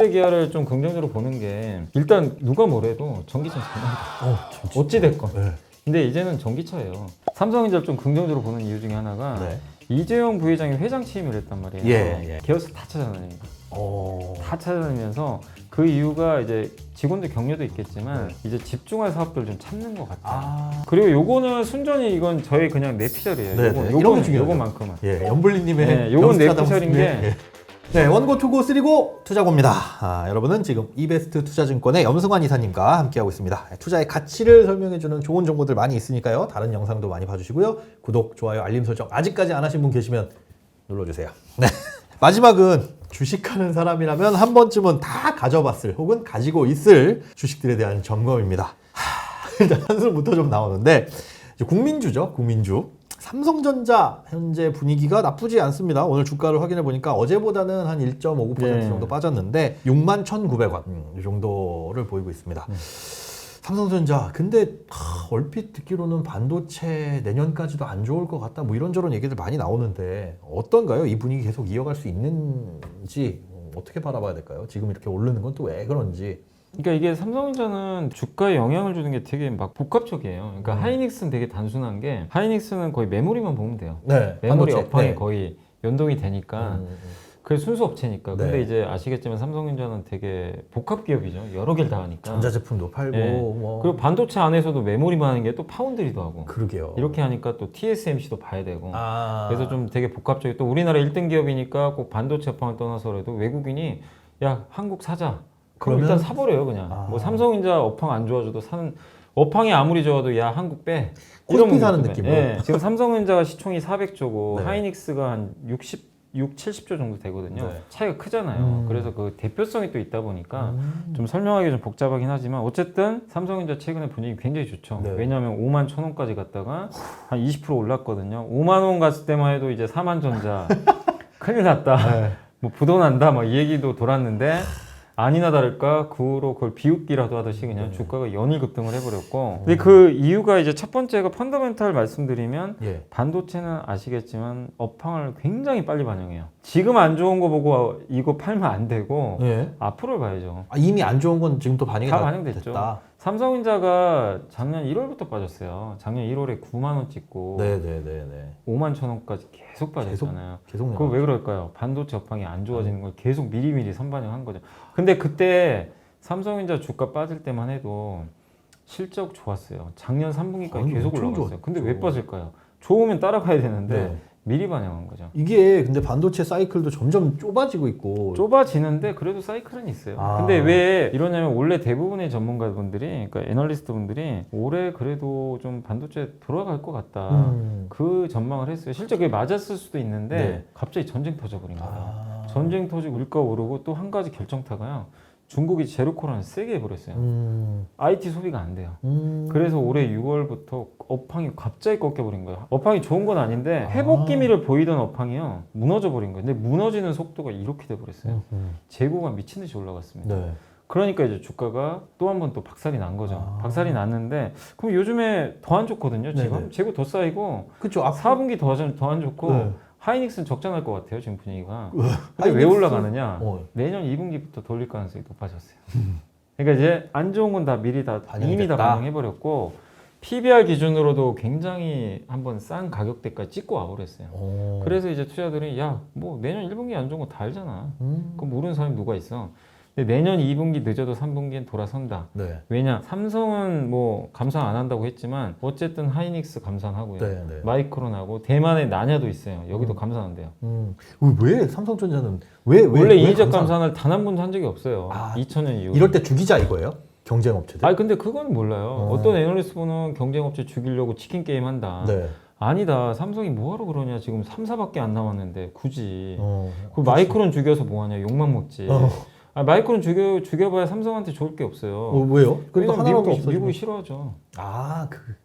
현대 기아를 좀 긍정적으로 보는 게 일단 누가 뭐래도 전기차 장난. 어찌 됐건. 네. 근데 이제는 전기차예요. 삼성전자를 좀 긍정적으로 보는 이유 중에 하나가 네. 이재용 부회장이 회장 취임을 했단 말이에요. 예. 기어스 다 찾아다닙니다. 오. 다 찾아다니면서 그 이유가 이제 직원들 격려도 있겠지만 이제 집중할 사업들 좀 찾는 것 같아요. 그리고 요거는 순전히 이건 저희 그냥 내피셜이에요. 네, 네. 이런 게 중요해요. 요거만큼은. 예, 연블리님의 네, 요건 내피셜인 게 예. 네, 원고 투고 쓰리고 투자고입니다. 여러분은 지금 이베스트 투자증권의 염승환 이사님과 함께하고 있습니다. 투자의 가치를 설명해주는 좋은 정보들 많이 있으니까요. 다른 영상도 많이 봐주시고요. 구독, 좋아요, 알림 설정 아직까지 안 하신 분 계시면 눌러주세요. 네. 마지막은 주식하는 사람이라면 한 번쯤은 다 가져봤을 혹은 가지고 있을 주식들에 대한 점검입니다. 일단 한술부터 좀 나오는데 국민주죠, 국민주. 삼성전자 현재 분위기가 나쁘지 않습니다. 오늘 주가를 확인해 보니까 어제보다는 한 1.59% 정도 빠졌는데 61,900원 이 정도를 보이고 있습니다. 삼성전자 근데 얼핏 듣기로는 반도체 내년까지도 안 좋을 것 같다 뭐 이런저런 얘기들 많이 나오는데 어떤가요? 이 분위기 계속 이어갈 수 있는지 어떻게 바라봐야 될까요? 지금 이렇게 오르는 건 또 왜 그런지. 그러니까 이게 삼성전자는 주가에 영향을 주는 게 되게 막 복합적이에요. 그러니까 하이닉스는 되게 단순한 게 하이닉스는 거의 메모리만 보면 돼요. 네, 메모리 반도체. 업황이 네. 거의 연동이 되니까 그게 순수 업체니까. 근데 네. 이제 아시겠지만 삼성전자는 되게 복합 기업이죠. 여러 개를 다 하니까. 전자제품도 팔고 예. 뭐 그리고 반도체 안에서도 메모리만 하는 게 또 파운드리도 하고. 그러게요. 이렇게 하니까 또 TSMC도 봐야 되고. 아. 그래서 좀 되게 복합적이 또 우리나라 1등 기업이니까 꼭 반도체 업황을 떠나서라도 외국인이 야 한국 사자. 그럼 그러면? 일단 사버려요 그냥. 뭐 삼성전자 업황 안 좋아져도 사는 업황이 아무리 좋아도 야 한국 빼. 코스피 사는 느낌으로. 예. 지금 삼성전자가 시총이 400조고 네. 하이닉스가 한 60, 70조 정도 되거든요. 네. 차이가 크잖아요. 그래서 그 대표성이 또 있다 보니까 좀 설명하기 좀 복잡하긴 하지만 어쨌든 삼성전자 최근에 분위기 굉장히 좋죠. 네. 왜냐하면 5만 1,000원까지 갔다가 한 20% 올랐거든요. 5만 원 갔을 때만 해도 이제 4만 전자 큰일 났다. 네. 뭐 부도난다 막 이 얘기도 돌았는데 아니나 다를까 그 후로 그걸 비웃기라도 하듯이 그냥 주가가 연일 급등을 해버렸고 근데 그 이유가 이제 첫 번째가 펀더멘탈 말씀드리면 예. 반도체는 아시겠지만 업황을 굉장히 빨리 반영해요. 지금 안 좋은 거 보고 이거 팔면 안 되고 예. 앞으로를 봐야죠. 이미 안 좋은 건 지금 또 반영이 다 다 반영됐죠. 됐다. 삼성전자가 작년 1월부터 빠졌어요. 작년 1월에 9만 원 찍고 네네네네. 5만 1,000원까지 계속 빠졌잖아요. 계속 그거 왜 그럴까요? 반도체 업황이 안 좋아지는 걸 계속 미리미리 선반영한 거죠. 근데 그때 삼성전자 주가 빠질 때만 해도 실적 좋았어요. 작년 3분기까지 아니, 계속 엄청 올라갔어요. 근데 왜 좋았죠. 빠질까요? 좋으면 따라가야 되는데 네. 미리 반영한 거죠. 이게 근데 반도체 사이클도 점점 좁아지고 있고. 좁아지는데 그래도 사이클은 있어요. 아. 근데 왜 이러냐면 원래 대부분의 전문가분들이 그러니까 애널리스트 분들이 올해 그래도 좀 반도체 돌아갈 것 같다. 그 전망을 했어요. 실제 그게 맞았을 수도 있는데 네. 갑자기 전쟁 터져버린 거예요. 아. 전쟁 터지고 물가 오르고 또 한 가지 결정타가요. 중국이 제로 코로나를 세게 해버렸어요. IT 소비가 안 돼요. 그래서 올해 6월부터 업황이 갑자기 꺾여버린 거예요. 업황이 좋은 건 아닌데 회복 기미를 보이던 업황이요 무너져 버린 거예요. 근데 무너지는 속도가 이렇게 돼버렸어요. 재고가 미친 듯이 올라갔습니다. 네. 그러니까 이제 주가가 또 한 번 또 박살이 난 거죠. 박살이 났는데 그럼 요즘에 더 안 좋거든요. 지금 네네. 재고 더 쌓이고 그쵸. 4분기 더 안 좋고 네. 하이닉스는 적자 날 것 같아요. 지금 분위기가. 근데 왜 올라가느냐? 어. 내년 2분기부터 돌릴 가능성이 높아졌어요. 그러니까 이제 안 좋은 건 다 미리 다 반영이 이미 다 됐다. 반영해버렸고 PBR 기준으로도 굉장히 한번 싼 가격대까지 찍고 와버렸어요. 오. 그래서 이제 투자들이 야 뭐 내년 1분기 안 좋은 거 다 알잖아. 그럼 모르는 사람이 누가 있어? 근데 내년 2분기 늦어도 3분기엔 돌아선다. 네. 왜냐? 삼성은 뭐 감산 안 한다고 했지만 어쨌든 하이닉스 감산하고요. 네, 네. 마이크론하고 대만의 나냐도 있어요. 여기도 감산한대요. 왜 삼성전자는 왜 원래 이의적 감산- 감산을 단 한 번도 한 적이 없어요. 아, 2000년 이후. 이럴 때 죽이자 이거예요? 경쟁업체들? 아니 근데 그건 몰라요. 어떤 애널리스트는 경쟁업체 죽이려고 치킨 게임 한다. 네. 아니다. 삼성이 뭐하러 그러냐. 지금 3사밖에 안 남았는데 굳이. 어. 그 마이크론 죽여서 뭐하냐. 욕만 먹지. 마이크론 죽여봐야 삼성한테 좋을 게 없어요. 왜요? 그러니까 왜냐면 하나라도 없어지면. 미국이 싫어하죠.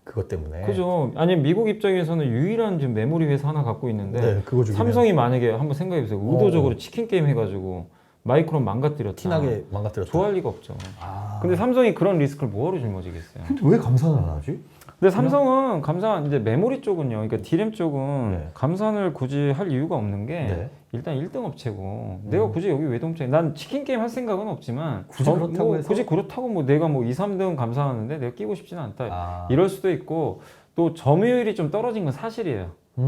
그것 때문에. 그죠. 아니 미국 입장에서는 유일한 지금 메모리 회사 하나 갖고 있는데 네, 그거 죽이면 삼성이 만약에 한번 생각해보세요. 의도적으로 치킨 게임 해가지고 마이크론 망가뜨렸다. 티나게 망가뜨렸다. 좋아할 리가 없죠. 아. 근데 삼성이 그런 리스크를 뭐하러 짊어지겠어요. 근데 왜 감산을 안 하지? 근데 삼성은 감산 이제 메모리 쪽은요. 그러니까 D램 쪽은 네. 감산을 굳이 할 이유가 없는 게 네. 일단 1등 업체고 내가 굳이 여기 왜 동체? 난 치킨 게임 할 생각은 없지만 굳이 그렇다고 해서? 굳이 그렇다고 뭐 내가 뭐 2, 3등 감산하는데 내가 끼고 싶지는 않다. 아. 이럴 수도 있고 또 점유율이 좀 떨어진 건 사실이에요. 2,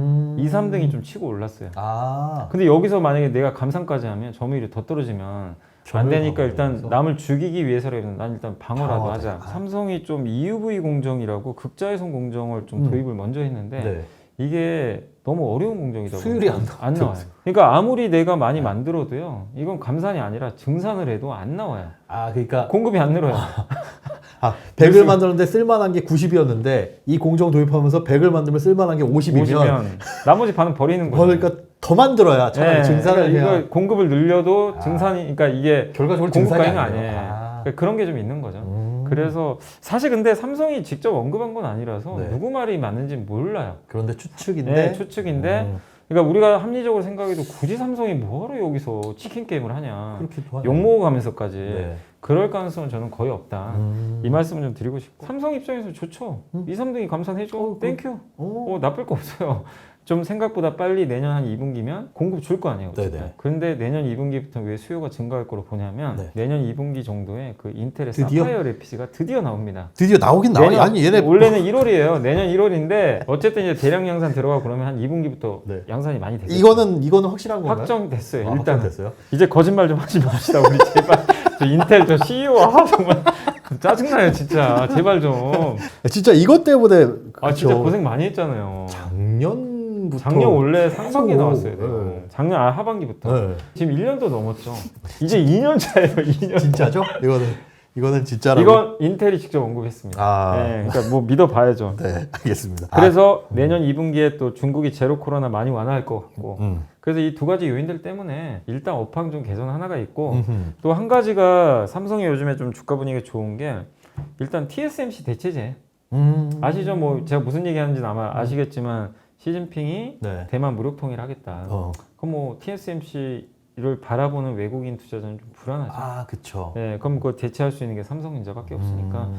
3등이 좀 치고 올랐어요. 아. 근데 여기서 만약에 내가 감산까지 하면 점유율이 더 떨어지면 안 되니까 일단 방어해서? 남을 죽이기 위해서라면 난 일단 방어라도 방어다. 하자. 아. 삼성이 좀 EUV 공정이라고 극자외선 공정을 좀 도입을 먼저 했는데 네. 이게 너무 어려운 공정이다 수율이 보니까 안 나와요. 그러니까 아무리 내가 많이 만들어도요. 이건 감산이 아니라 증산을 해도 안 나와요. 아, 그러니까 공급이 안 늘어요. 100을 만들었는데 쓸만한 게 90이었는데 이 공정 도입하면서 100을 만들면 쓸만한 게 50이면 50면 나머지 반은 버리는 거예요. 그러니까 더 만들어야 차라리 네, 증산을 그러니까 해야 이거 공급을 늘려도 증산이 그러니까 이게 결과적으로 공급 증산이 가능은 아니에요. 아니에요. 아. 그러니까 그런 게 좀 있는 거죠. 그래서 사실 근데 삼성이 직접 언급한 건 아니라서 네. 누구 말이 맞는지 몰라요. 그런데 추측인데 네, 추측인데 그러니까 우리가 합리적으로 생각해도 굳이 삼성이 뭐하러 여기서 치킨 게임을 하냐. 그렇게 욕 먹어가면서까지 네. 그럴 가능성은 저는 거의 없다. 이 말씀을 좀 드리고 싶고 삼성 입장에서 좋죠. 2, 3등이 감산해줘. 땡큐. 나쁠 거 없어요. 좀 생각보다 빨리 내년 한 2분기면 공급 줄 거 아니에요. 네네. 그런데 내년 2분기부터 왜 수요가 증가할 거로 보냐면 네. 내년 2분기 정도에 그 인텔의 드디어? 사파이어 레피즈가 드디어 나옵니다. 드디어 나오긴 나와요. 아니 얘네 원래는 1월이에요. 내년 1월인데 어쨌든 이제 대량 양산 들어가고 그러면 한 2분기부터 네. 양산이 많이 되겠죠. 이거는 확실한 건가요? 확정됐어요. 아, 일단 확정됐어요? 이제 거짓말 좀 하지 맙시다. 우리 제발 저 인텔 저 CEO 정말 짜증나요 진짜. 제발 좀. 진짜 이것 때문에 아 진짜 그쵸. 고생 많이 했잖아요. 작년부터 작년 원래 상반기에 계속, 나왔어요. 네. 작년 하반기부터. 네. 지금 1년도 넘었죠. 이제 2년 차예요. 2년. 진짜죠? 이거는 진짜라고. 이건 인텔이 직접 언급했습니다. 아. 네, 그러니까 뭐 믿어봐야죠. 네, 알겠습니다. 그래서 내년 2분기에 또 중국이 제로 코로나 많이 완화할 것 같고 음. 그래서 이 두 가지 요인들 때문에 일단 업황 좀 개선 하나가 있고 음흠. 또 한 가지가 삼성이 요즘에 좀 주가 분위기가 좋은 게 일단 TSMC 대체제 아시죠? 뭐 제가 무슨 얘기 하는지는 아마 아시겠지만 시진핑이 네. 대만 무력 통일을 하겠다. 그럼 뭐 TSMC를 바라보는 외국인 투자자는 좀 불안하죠. 아, 그쵸. 네, 그럼 그거 대체할 수 있는 게 삼성전자밖에 없으니까.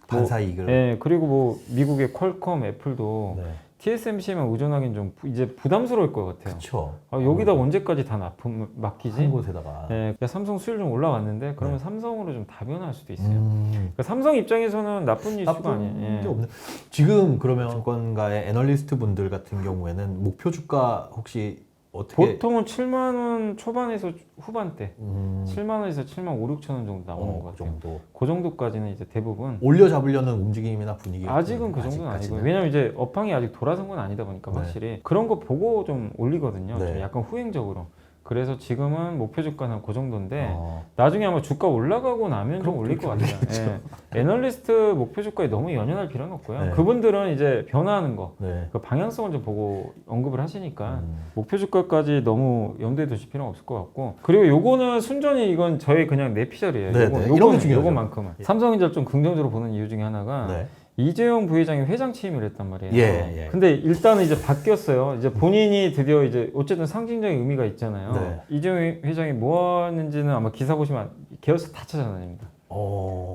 반사 이익을. 네, 그리고 뭐 미국의 퀄컴, 애플도 네. TSMC에만 의존하기는 좀 이제 부담스러울 것 같아요. 그쵸. 여기다 언제까지 다 맡기지? 한 곳에다가. 네, 그러니까 삼성 수율 좀 올라왔는데 그러면 삼성으로 좀 다변화할 수도 있어요. 음. 그러니까 삼성 입장에서는 나쁜 이슈가 나쁜 아니에요. 게 없네. 지금 그러면 증권가의 애널리스트 분들 같은 경우에는 목표 주가 혹시 어떻게? 보통은 7만 원 초반에서 후반대, 7만 원에서 7만 5, 6천 원 정도 나오는 것 그 같아요. 정도. 그 정도까지는 이제 대부분 올려 잡으려는 움직임이나 분위기. 아직은 그 정도는 아니고요. 왜냐면 이제 업황이 아직 돌아선 건 아니다 보니까 네. 확실히 그런 거 보고 좀 올리거든요. 네. 좀 약간 후행적으로. 그래서 지금은 목표 주가는 그 정도인데 어. 나중에 아마 주가 올라가고 나면 좀 그럼 올릴 것 그렇게 같아요. 예. 애널리스트 목표 주가에 너무 연연할 필요는 없고요. 네. 그분들은 이제 변화하는 거, 네. 그 방향성을 좀 보고 언급을 하시니까 목표 주가까지 너무 염두에 두실 필요는 없을 것 같고 그리고 요거는 순전히 이건 저희 그냥 내피셜이에요. 네, 네. 이런 게 중요하죠. 요거만큼은 삼성전자 좀 긍정적으로 보는 이유 중에 하나가 네. 이재용 부회장이 회장 취임을 했단 말이에요. 예. 근데 일단은 이제 바뀌었어요. 이제 본인이 드디어 이제 어쨌든 상징적인 의미가 있잖아요. 네. 이재용 회장이 뭐 하는지는 아마 기사 보시면 계열사 다 찾아다닙니다.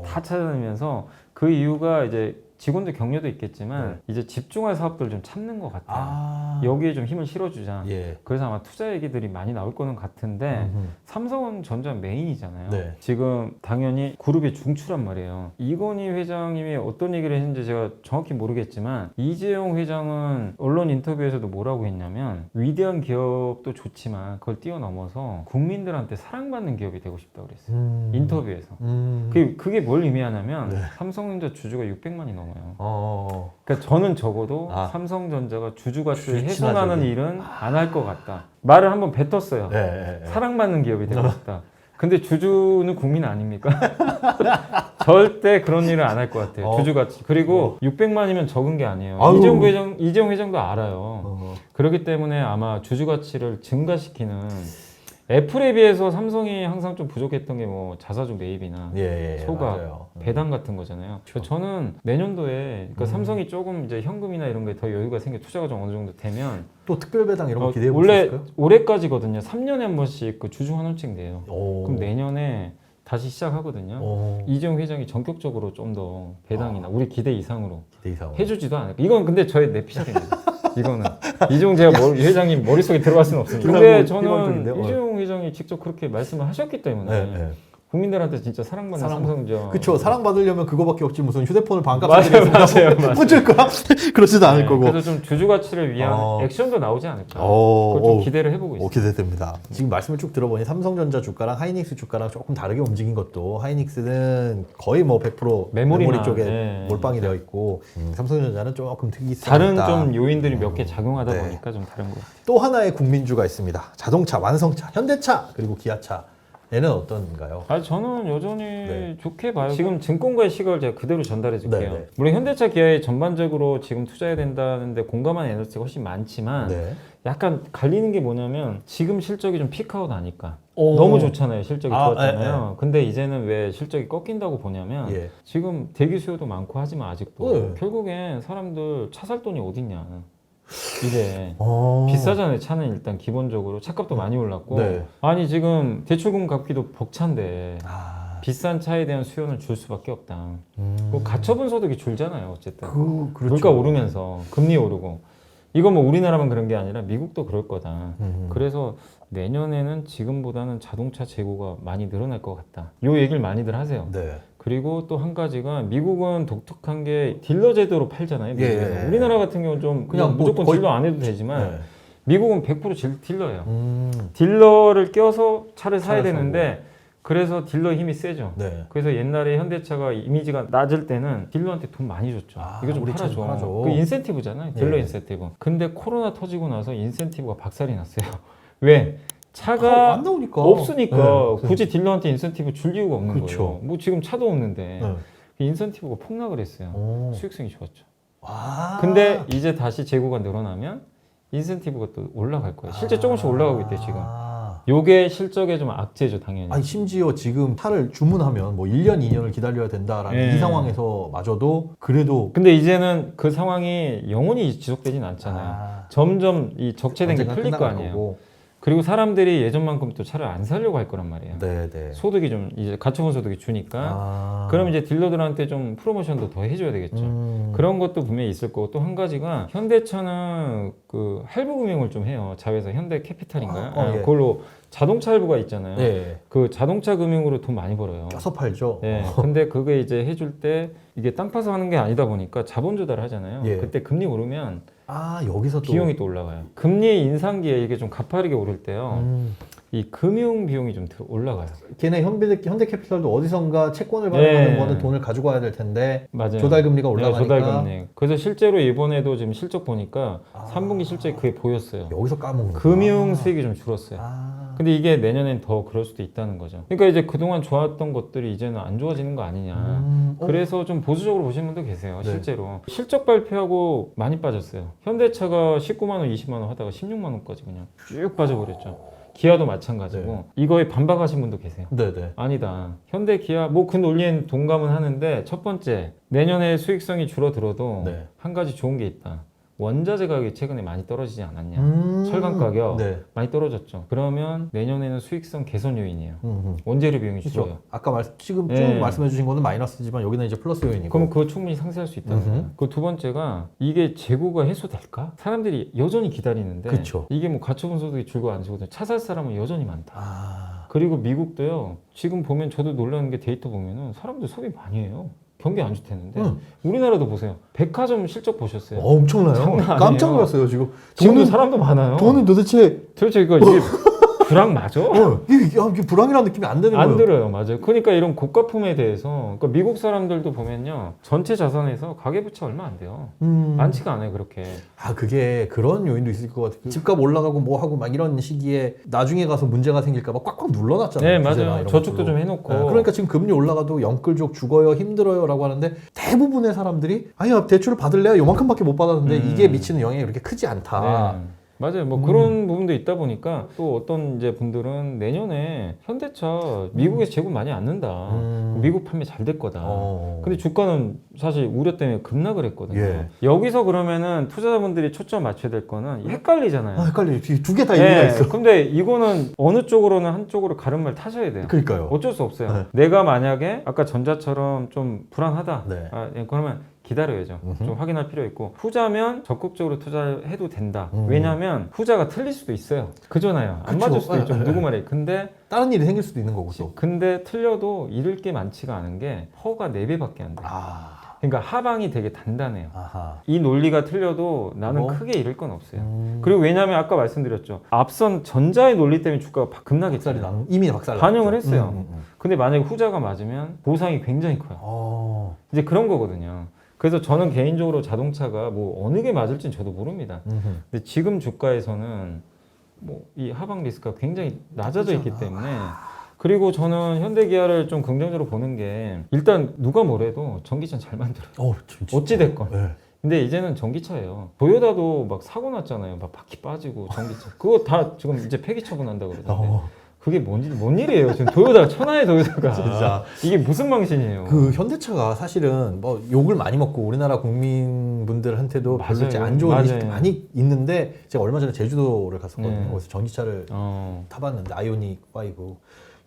다 찾아다니면서 그 이유가 이제 직원들 격려도 있겠지만 이제 집중할 사업들을 좀 찾는 것 같아요. 여기에 좀 힘을 실어주자. 예. 그래서 아마 투자 얘기들이 많이 나올 거는 같은데 삼성은 전자 메인이잖아요. 네. 지금 당연히 그룹의 중추란 말이에요. 이건희 회장님이 어떤 얘기를 했는지 제가 정확히 모르겠지만 이재용 회장은 언론 인터뷰에서도 뭐라고 했냐면 위대한 기업도 좋지만 그걸 뛰어넘어서 국민들한테 사랑받는 기업이 되고 싶다고 그랬어요. 인터뷰에서. 그게 뭘 의미하냐면 네. 삼성전자 주주가 600만이 넘어요. 어. 그러니까 저는 적어도 아. 삼성전자가 주주 가치를 주주 훼손하는 친화적인. 일은 안 할 것 같다. 말을 한번 뱉었어요. 네. 사랑받는 기업이 되고 싶다. 근데 주주는 국민 아닙니까? 절대 그런 일을 안 할 것 같아요. 주주 가치. 그리고 600만이면 적은 게 아니에요. 아유. 이재용 회장도 알아요. 그렇기 때문에 아마 주주 가치를 증가시키는 애플에 비해서 삼성이 항상 좀 부족했던 게 뭐 자사주 매입이나 소각, 맞아요. 배당 같은 거잖아요. 그래서 저는 내년도에 그러니까 삼성이 조금 이제 현금이나 이런 게 더 여유가 생겨 투자가 좀 어느 정도 되면 또 특별 배당 이런 거 기대해 볼 수 원래 있을까요? 올해까지거든요. 3년에 한 번씩 그 주주 환원책 내요. 오. 그럼 내년에 다시 시작하거든요. 이재용 회장이 전격적으로 좀 더 배당이나 우리 기대 이상으로 해주지도 않을까. 이건 근데 저의 내피셜입니다. 이거는 이재용 제가 회장님 머릿속에 들어갈 수는 없습니다. 근데 저는 이재용 회장이 직접 그렇게 말씀을 하셨기 때문에 국민들한테 진짜 사랑받는 삼성전. 그쵸. 사랑받으려면 그거밖에 없지. 무슨 휴대폰을 반값 맞아요. 붙일 거야? 그렇지도 않을 거고. 그래서 좀 주주 가치를 위한 액션도 나오지 않을까. 그걸 좀 기대를 해보고 있습니다. 기대됩니다. 지금 말씀을 쭉 들어보니 삼성전자 주가랑 하이닉스 주가랑 조금 다르게 움직인 것도 하이닉스는 거의 뭐 100% 메모리 쪽에 몰빵이 되어 있고 삼성전자는 조금 특이성이 다른 좀 요인들이 몇 개 작용하다 보니까 좀 다른 것 같아요. 또 하나의 국민주가 있습니다. 자동차, 완성차, 현대차 그리고 기아차. 얘는 어떤가요? 저는 여전히 좋게 봐요. 지금 증권가의 시각을 제가 그대로 전달해 줄게요. 네. 물론 현대차 기아에 전반적으로 지금 투자해야 된다는데 공감하는 에너지가 훨씬 많지만 약간 갈리는 게 뭐냐면 지금 실적이 좀 피크아웃 하니까 너무 좋잖아요. 실적이 좋았잖아요. 근데 이제는 왜 실적이 꺾인다고 보냐면 지금 대기 수요도 많고 하지만 아직도 결국엔 사람들 차 살 돈이 어딨냐. 이제 비싸잖아요. 차는 일단 기본적으로 차값도 많이 올랐고 아니 지금 대출금 갚기도 벅찬데 비싼 차에 대한 수요는 줄 수밖에 없다. 가처분 소득이 줄잖아요. 어쨌든 그렇죠. 물가 오르면서 금리 오르고 이거 뭐 우리나라만 그런 게 아니라 미국도 그럴 거다. 그래서 내년에는 지금보다는 자동차 재고가 많이 늘어날 것 같다. 요 얘기를 많이들 하세요. 그리고 또 한 가지가 미국은 독특한 게 딜러 제도로 팔잖아요. 미국에서. 우리나라 같은 경우는 좀 그냥 무조건 딜러 안 해도 되지만 미국은 100% 딜러예요. 딜러를 껴서 차를 사야 되는데 그래서 딜러 힘이 세죠. 그래서 옛날에 현대차가 이미지가 낮을 때는 딜러한테 돈 많이 줬죠. 이거 좀 팔아줘. 그 인센티브잖아요. 딜러 인센티브. 근데 코로나 터지고 나서 인센티브가 박살이 났어요. 왜? 차가 안 나오니까. 없으니까 굳이 딜러한테 인센티브 줄 이유가 없는 거예요. 뭐 지금 차도 없는데 인센티브가 폭락을 했어요. 수익성이 좋았죠. 근데 이제 다시 재고가 늘어나면 인센티브가 또 올라갈 거예요. 실제 조금씩 올라가고 있대요 지금. 요게 실적에 좀 악재죠 당연히. 아니 심지어 지금 차를 주문하면 뭐 1년 2년을 기다려야 된다라는 이 상황에서 마저도 그래도 근데 이제는 그 상황이 영원히 지속되진 않잖아요. 점점 이 적체된 게 풀릴 거 아니에요. 거고. 그리고 사람들이 예전만큼 또 차를 안 사려고 할 거란 말이에요. 소득이 좀 이제 가처분 소득이 주니까 그럼 이제 딜러들한테 좀 프로모션도 더 해줘야 되겠죠. 그런 것도 분명히 있을 거고 또 한 가지가 현대차는 그 할부 금융을 좀 해요. 자회사 현대 캐피탈인가요? 그걸로 자동차 할부가 있잖아요. 그 자동차 금융으로 돈 많이 벌어요. 껴서 팔죠. 근데 그게 이제 해줄 때 이게 땅 파서 하는 게 아니다 보니까 자본 조달을 하잖아요. 그때 금리 오르면 여기서 또 비용이 또 올라가요. 금리 인상기에 이게 좀 가파르게 오를 때요. 이 금융 비용이 좀 올라가요. 걔네 현대캐피탈도 어디선가 채권을 발행하는 거는 돈을 가지고 와야 될 텐데 조달금리가 올라가니까. 조달금리. 그래서 실제로 이번에도 지금 실적 보니까 3분기 실적이 그게 보였어요. 여기서 까먹는 금융 수익이 좀 줄었어요. 근데 이게 내년엔 더 그럴 수도 있다는 거죠. 그러니까 이제 그동안 좋았던 것들이 이제는 안 좋아지는 거 아니냐. 그래서 좀 보수적으로 보시는 분도 계세요. 실제로. 실적 발표하고 많이 빠졌어요. 현대차가 19만 원, 20만 원 하다가 16만 원까지 그냥 쭉 빠져버렸죠. 기아도 마찬가지고 이거에 반박하신 분도 계세요. 아니다. 현대 기아 뭐 그 논리엔 동감은 하는데 첫 번째 내년에 수익성이 줄어들어도 한 가지 좋은 게 있다. 원자재 가격이 최근에 많이 떨어지지 않았냐. 철강 가격 많이 떨어졌죠. 그러면 내년에는 수익성 개선 요인이에요. 원재료 비용이 줄어요. 아까 지금 쭉 말씀해 주신 거는 마이너스지만 여기는 이제 플러스 요인이고. 그럼 그거 충분히 상쇄할 수 있다는 거예요. 그 두 번째가 이게 재고가 해소될까? 사람들이 여전히 기다리는데 이게 뭐 가처분 소득이 줄고 안 줄고 차 살 사람은 여전히 많다. 그리고 미국도요. 지금 보면 저도 놀라는 게 데이터 보면은 사람들 소비 많이 해요. 경기 안 좋다는데 우리나라도 보세요. 백화점 실적 보셨어요? 엄청나요. 깜짝 놀랐어요 지금. 지금도 사람도 많아요. 돈은 도대체 이거 이게 불황 맞아? 이게 불황이라는 느낌이 안 드는 거예요. 안 들어요. 맞아요. 그러니까 이런 고가품에 대해서 그러니까 미국 사람들도 보면요. 전체 자산에서 가계부채 얼마 안 돼요. 많지가 않아요. 그렇게. 그게 그런 요인도 있을 것 같아요. 집값 올라가고 뭐 하고 막 이런 시기에 나중에 가서 문제가 생길까 봐 꽉꽉 눌러놨잖아요. 맞아요. 저축도 좀 해놓고. 그러니까 지금 금리 올라가도 영끌족 죽어요, 힘들어요 라고 하는데 대부분의 사람들이 아니야 대출을 받을래요? 요만큼밖에 못 받았는데 이게 미치는 영향이 그렇게 크지 않다. 맞아요. 뭐 그런 부분도 있다 보니까 또 어떤 이제 분들은 내년에 현대차 미국에서 재고 많이 안 넣는다. 미국 판매 잘 될 거다. 근데 주가는 사실 우려 때문에 급락을 했거든요. 예. 여기서 그러면은 투자자분들이 초점 맞춰야 될 거는 헷갈리잖아요. 헷갈려. 두 개 다 의미가 예, 있어. 근데 이거는 어느 쪽으로는 한쪽으로 가름을 타셔야 돼요. 그러니까요. 어쩔 수 없어요. 네. 내가 만약에 아까 전자처럼 좀 불안하다. 네. 예, 그러면 기다려야죠. 좀 확인할 필요 있고 후자면 적극적으로 투자해도 된다. 음. 왜냐하면 후자가 틀릴 수도 있어요. 그잖아요. 안 그쵸. 맞을 수도 있죠. 네, 누구 말이에요. 근데 다른 일이 생길 수도 있는 거고 또. 근데 틀려도 잃을 게 많지가 않은 게 허가 4배밖에 안 돼요. 그러니까 하방이 되게 단단해요. 아하. 이 논리가 틀려도 나는 뭐? 크게 잃을 건 없어요. 그리고 왜냐하면 아까 말씀드렸죠. 앞선 전자의 논리 때문에 주가가 급락했잖아요. 이미 박살 반영을 났죠. 했어요. 근데 만약에 후자가 맞으면 보상이 굉장히 커요. 이제 그런 거거든요. 그래서 저는 개인적으로 자동차가 뭐 어느 게 맞을지는 저도 모릅니다. 근데 지금 주가에서는 뭐 이 하방 리스크가 굉장히 낮아져 있기 때문에 그리고 저는 현대기아를 좀 긍정적으로 보는 게 일단 누가 뭐래도 전기차 잘 만들어요. 어찌 됐건. 네. 근데 이제는 전기차예요. 도요타도 막 사고 났잖아요. 막 바퀴 빠지고 전기차. 그거 다 지금 이제 폐기 처분한다 그러던데. 그게 뭔 일이에요? 지금 도요타가 천하의 도요타가. 진짜. 이게 무슨 망신이에요? 그 현대차가 사실은 뭐 욕을 많이 먹고 우리나라 국민분들한테도 별로 맞아요. 안 좋은 맞아요. 인식이 많이 있는데 제가 얼마 전에 제주도를 갔었거든요. 네. 거기서 전기차를 어. 타봤는데 아이오닉 5.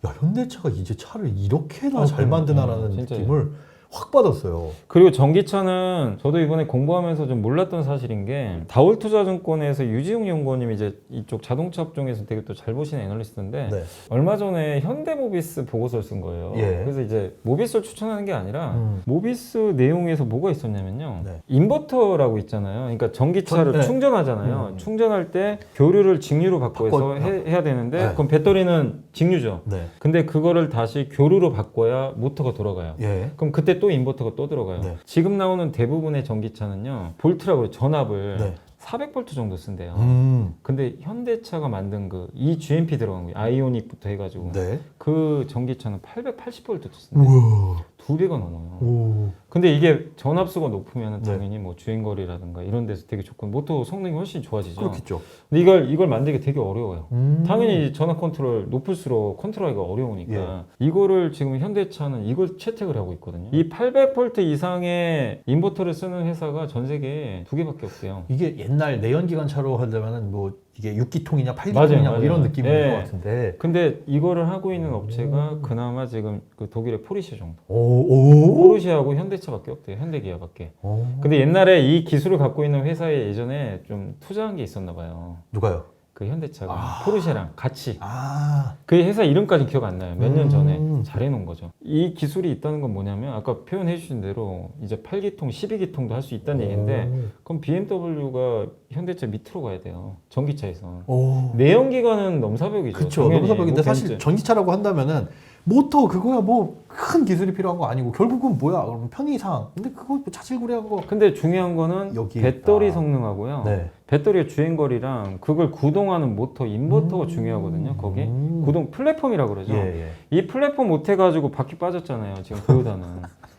야, 현대차가 이제 차를 이렇게나 아, 잘 그럼요. 만드나라는 진짜요. 느낌을 확 받았어요. 그리고 전기차는 저도 이번에 공부하면서 좀 몰랐던 사실인 게 다올투자증권에서 유지용 연구원님이 이제 이쪽 자동차 업종에서 되게 또 잘 보시는 애널리스트인데 네. 얼마 전에 현대모비스 보고서를 쓴 거예요. 예. 그래서 이제 모비스를 추천하는 게 아니라 모비스 내용에서 뭐가 있었냐면요. 네. 인버터라고 있잖아요. 그러니까 전기차를 네. 충전하잖아요. 충전할 때 교류를 직류로 바꿔서 해야 되는데 네. 그럼 배터리는 직류죠. 네. 근데 그거를 다시 교류로 바꿔야 모터가 돌아가요. 예. 그럼 그때 또 인버터가 또 들어가요. 네. 지금 나오는 대부분의 전기차는요. 볼트라고 전압을 네. 400볼트 정도 쓴대요. 음. 근데 현대차가 만든 그 eGMP 들어간 거예요. 아이오닉부터 해가지고 네. 그 전기차는 880볼트 쓴대요. 우와. 2배가 넘어요. 오. 근데 이게 전압수가 높으면 네. 당연히 뭐 주행거리라든가 이런 데서 되게 좋고 모터 성능이 훨씬 좋아지죠. 그렇겠죠. 근데 이걸 만들기 되게 어려워요. 당연히 전압 컨트롤 높을수록 컨트롤하기가 어려우니까 예. 이거를 지금 현대차는 이걸 채택을 하고 있거든요. 이 800V 이상의 인버터를 쓰는 회사가 전 세계에 2개밖에 없대요. 이게 옛날 내연기관 차로 하려면은 뭐 이게 6기통이냐 8기통이냐 맞아요, 뭐 이런 맞아요. 느낌인 예. 것 같은데. 근데 이거를 하고 있는 업체가 그나마 지금 그 독일의 포르쉐 정도. 오. 포르쉐하고 현대차밖에 없대요. 현대기아밖에. 오. 근데 옛날에 이 기술을 갖고 있는 회사에 예전에 좀 투자한 게 있었나 봐요. 누가요? 그 현대차가 포르쉐랑 같이. 아. 그 회사 이름까지 기억 안 나요. 몇 년 전에 음. 잘 해놓은 거죠. 이 기술이 있다는 건 뭐냐면 아까 표현해 주신 대로 이제 8기통, 12기통도 할 수 있다는 얘기인데 그럼 BMW가 현대차 밑으로 가야 돼요. 전기차에서. 오. 내연기관은 넘사벽이죠. 그렇죠. 당연히. 넘사벽인데 뭐 사실 벤츠. 전기차라고 한다면은 모터 그거야 뭐 큰 기술이 필요한 거 아니고 결국은 뭐야? 그러면 편의상. 근데 그거 뭐 자질구레한 거. 근데 중요한 거는 여기에 배터리 있다. 성능하고요. 네. 배터리의 주행거리랑 그걸 구동하는 모터, 인버터가 중요하거든요. 거기 구동 플랫폼이라고 그러죠. 예, 예. 이 플랫폼 못 해가지고 바퀴 빠졌잖아요. 지금 도요타는.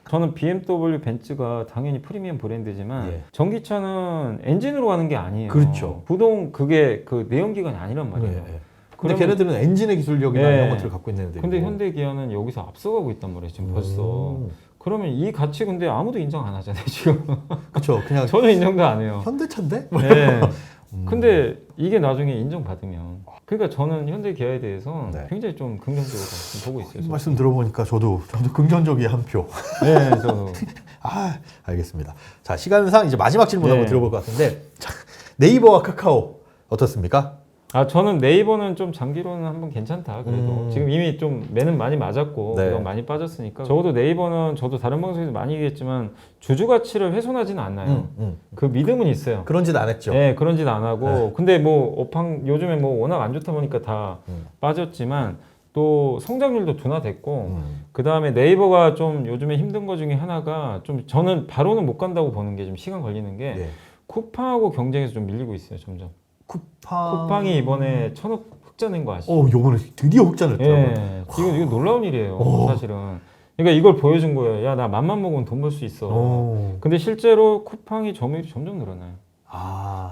저는 BMW, 벤츠가 당연히 프리미엄 브랜드지만 예. 전기차는 엔진으로 가는 게 아니에요. 그렇죠. 구동 그게 그 내연기관이 아니란 말이에요. 예, 예. 근데 그러면- 걔네들은 엔진의 기술력이나 예. 이런 것들을 갖고 있는 애들이고. 근데 현대기아는 여기서 앞서가고 있단 말이에요. 지금 벌써. 그러면 이 가치 근데 아무도 인정 안 하잖아요. 지금. 그렇죠. 그냥 저는 인정도 안 해요. 현대차인데? 네. 근데 이게 나중에 인정받으면 그러니까 저는 현대 기아에 대해서 네. 굉장히 좀 긍정적으로 좀 보고 있어요. 말씀 들어보니까 저도 긍정적이 한 표. 네, 저도. 아, 알겠습니다. 자, 시간상 이제 마지막 질문 네. 한번 들어볼 것 같은데 자, 네이버와 카카오 어떻습니까? 아 저는 네이버는 좀 장기로는 한번 괜찮다. 그래도 지금 이미 좀 매는 많이 맞았고 네. 그동안 많이 빠졌으니까 적어도 네이버는 저도 다른 방송에서 많이 얘기했지만 주주 가치를 훼손하지는 않아요. 그 믿음은 있어요. 그런 짓 안 했죠. 네, 그런 짓 안 하고. 네. 근데 뭐 요즘에 뭐 워낙 안 좋다 보니까 다 빠졌지만 또 성장률도 둔화됐고 그 다음에 네이버가 좀 요즘에 힘든 거 중에 하나가 좀 저는 바로는 못 간다고 보는 게 좀 시간 걸리는 게 예. 쿠팡하고 경쟁에서 좀 밀리고 있어요 점점. 쿠팡. 쿠팡이 이번에 1,000억 흑자 낸 거 아시죠? 요번에 드디어 흑자냈더라고요. 예, 이거 놀라운 일이에요 오. 사실은. 그러니까 이걸 보여준 거예요. 야 나 맘만 먹으면 돈 벌 수 있어. 오. 근데 실제로 쿠팡이 점유율이 점점 늘어나요.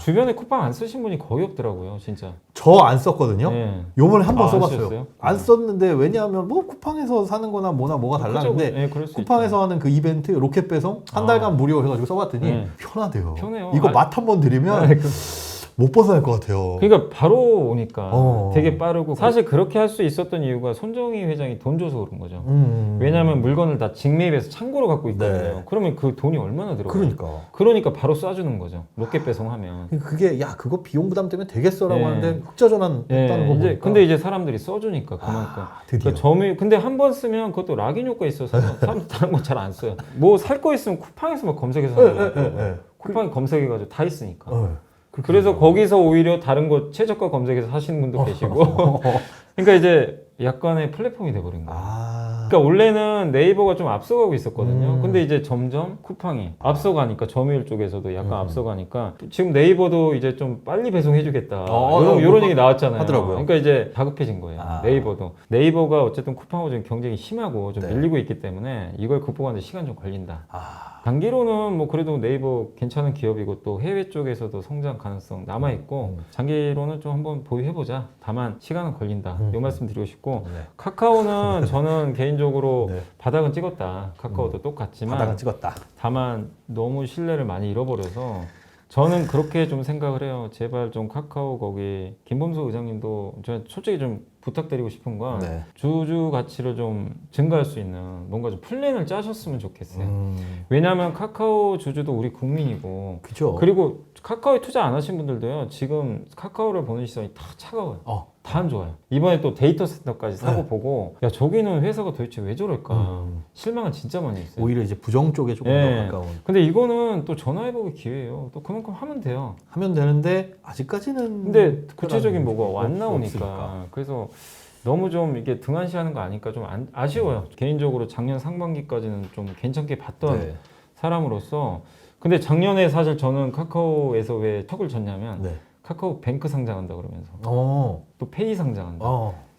주변에 쿠팡 안 쓰신 분이 거의 없더라고요, 진짜. 저 안 썼거든요. 네. 요번에 한 번 안 써봤어요. 쓰셨어요? 안 썼는데 왜냐하면 뭐 쿠팡에서 사는 거나 뭐가 달라는데 네, 그럴 수 쿠팡에서 있죠. 하는 그 이벤트 로켓 배송 한 달간 무료 해가지고 써봤더니 네. 편하대요. 편해요. 이거 맛 한 번 들이면 못 벗어날 것 같아요. 그러니까 바로 오니까 어. 되게 빠르고 사실 그렇게 할 수 있었던 이유가 손정희 회장이 돈 줘서 그런 거죠. 음. 왜냐하면 물건을 다 직매입해서 창고로 갖고 있거든요. 네. 그러면 그 돈이 얼마나 들어가요? 그러니까 바로 쏴주는 거죠. 로켓 배송하면. 그게 야 그거 비용 부담 때문에 되겠어라고 네. 하는데 흑자 전환 했다는 거 보니까 근데 이제 사람들이 써주니까 그만큼. 드디어. 그러니까 근데 한 번 쓰면 그것도 락인 효과 있어서 사람 다른 거 잘 안 써요. 뭐 살 거 있으면 쿠팡에서 막 검색해서 사는 거예요. 쿠팡이 검색해가지고 다 있으니까. 그래서 거기서 오히려 다른 거 최저가 검색해서 사시는 분도 계시고. 그러니까 이제 약간의 플랫폼이 돼버린 거예요. 그러니까 원래는 네이버가 좀 앞서가고 있었거든요. 근데 이제 점점 쿠팡이 앞서가니까 점유율 쪽에서도 약간 앞서가니까 지금 네이버도 이제 좀 빨리 배송해주겠다. 이런 얘기 나왔잖아요. 하더라고요. 그러니까 이제 다급해진 거예요. 네이버도. 네이버가 어쨌든 쿠팡하고 좀 경쟁이 심하고 좀 밀리고 있기 때문에 이걸 극복하는데 시간 좀 걸린다. 단기로는 뭐 그래도 네이버 괜찮은 기업이고 또 해외 쪽에서도 성장 가능성 남아있고 장기로는 좀 한번 보유해보자. 다만 시간은 걸린다. 이 말씀 드리고 싶고 카카오는 저는 개인적으로 바닥은 찍었다. 카카오도 똑같지만 바닥은 찍었다. 다만 너무 신뢰를 많이 잃어버려서 저는 그렇게 좀 생각을 해요. 제발 좀 카카오 거기 김범수 의장님도 저 솔직히 좀 부탁드리고 싶은 건 주주 가치를 좀 증가할 수 있는 뭔가 좀 플랜을 짜셨으면 좋겠어요. 왜냐하면 카카오 주주도 우리 국민이고 그죠. 그리고 카카오에 투자 안 하신 분들도요. 지금 카카오를 보는 시선이 다 차가워요. 다 안 좋아요. 이번에 또 데이터 센터까지 사고 보고 야 저기는 회사가 도대체 왜 저럴까 실망은 진짜 많이 했어요. 오히려 이제 부정 쪽에 조금 더 가까운. 근데 이거는 또 전화해보기 기회예요. 또 그만큼 하면 돼요. 하면 되는데 아직까지는. 근데 구체적인 뭐가 안 없으니까. 나오니까. 그래서 너무 좀 이게 등한시하는 거 아니까 좀 아쉬워요. 개인적으로 작년 상반기까지는 좀 괜찮게 봤던 사람으로서. 근데 작년에 사실 저는 카카오에서 왜 척을 쳤냐면 카카오 뱅크 상장한다 그러면서 또 페이 상장한다.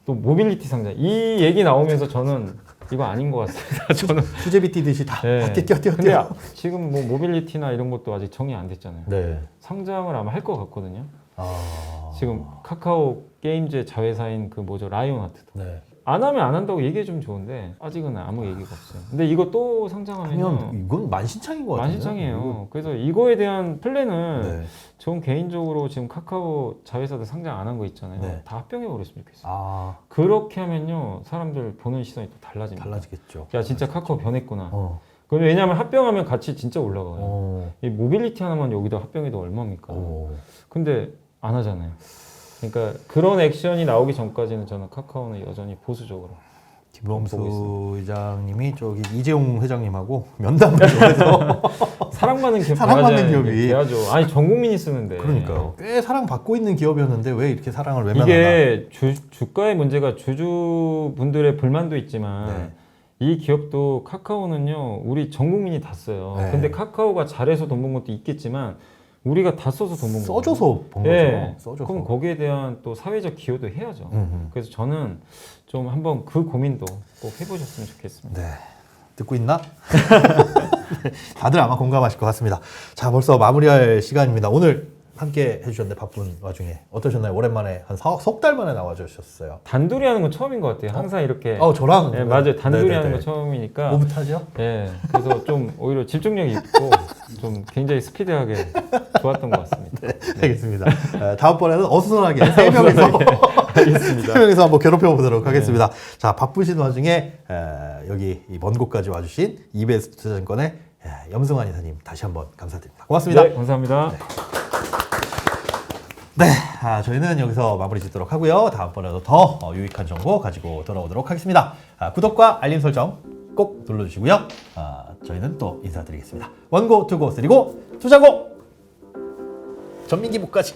또 모빌리티 상장. 이 얘기 나오면서 저는 이거 아닌 것 같습니다. 저는 수제비 뛰듯이 다 밖에 뛰어. 근데 지금 뭐 모빌리티나 이런 것도 아직 정리 안 됐잖아요. 상장을 아마 할 것 같거든요. 지금 카카오 게임즈 자회사인 그 뭐죠 라이온하트도 안 하면 안 한다고 얘기해 주면 좋은데 아직은 아무 얘기가 없어요. 근데 이거 또 상장하면 이건 만신창인 것 같아요. 만신창이에요. 그래서 이거에 대한 플랜은 전 개인적으로 지금 카카오 자회사들 상장 안 한 거 있잖아요. 다 합병해 버렸으면 좋겠어요. 그렇게 하면요 사람들 보는 시선이 또 달라지겠죠. 야 진짜 카카오 변했구나. 왜냐하면 합병하면 가치 진짜 올라가요. 이 모빌리티 하나만 여기다 합병해도 얼마입니까? 근데 안 하잖아요. 그러니까 그런 액션이 나오기 전까지는 저는 카카오는 여전히 보수적으로. 김범수 회장님이 저기 이재용 회장님하고 면담을 해서 사랑받는 기업 사랑받는 기업이 돼야죠. 아니 전 국민이 쓰는데. 그러니까요. 꽤 사랑받고 있는 기업이었는데 왜 이렇게 사랑을 외면하나? 이게 주가의 문제가 주주분들의 불만도 있지만 이 기업도 카카오는요 우리 전 국민이 다 써요. 근데 카카오가 잘해서 돈 번 것도 있겠지만 우리가 다 써서 돈 번 거죠. 써줘서 번 거죠. 써줘서. 그럼 거기에 대한 또 사회적 기여도 해야죠. 그래서 저는 좀 한번 그 고민도 꼭 해보셨으면 좋겠습니다. 듣고 있나? 다들 아마 공감하실 것 같습니다. 자, 벌써 마무리할 시간입니다. 오늘 함께 해주셨는데 바쁜 와중에 어떠셨나요? 오랜만에 한 석 달 만에 나와주셨어요. 단둘이 하는 건 처음인 것 같아요. 항상 이렇게. 저랑? 네, 맞아요. 단둘이 하는 건 처음이니까. 오붓하죠? 네. 그래서 좀 오히려 집중력이 있고 좀 굉장히 스피디하게 좋았던 것 같습니다. 알겠습니다. 다음번에는 어수선하게 3명이서 알겠습니다. 3명이서 한번 괴롭혀 보도록 하겠습니다. 자, 바쁘신 와중에 여기 먼 곳까지 와주신 이베스트 투자증권의 염승환 이사님 다시 한번 감사드립니다. 고맙습니다. 네, 감사합니다. 저희는 여기서 마무리 짓도록 하고요. 다음번에도 더 유익한 정보 가지고 돌아오도록 하겠습니다. 구독과 알림 설정 꼭 눌러주시고요. 저희는 또 인사드리겠습니다. 원고, 투고, 쓰리고, 투자고! 전민기 목까지.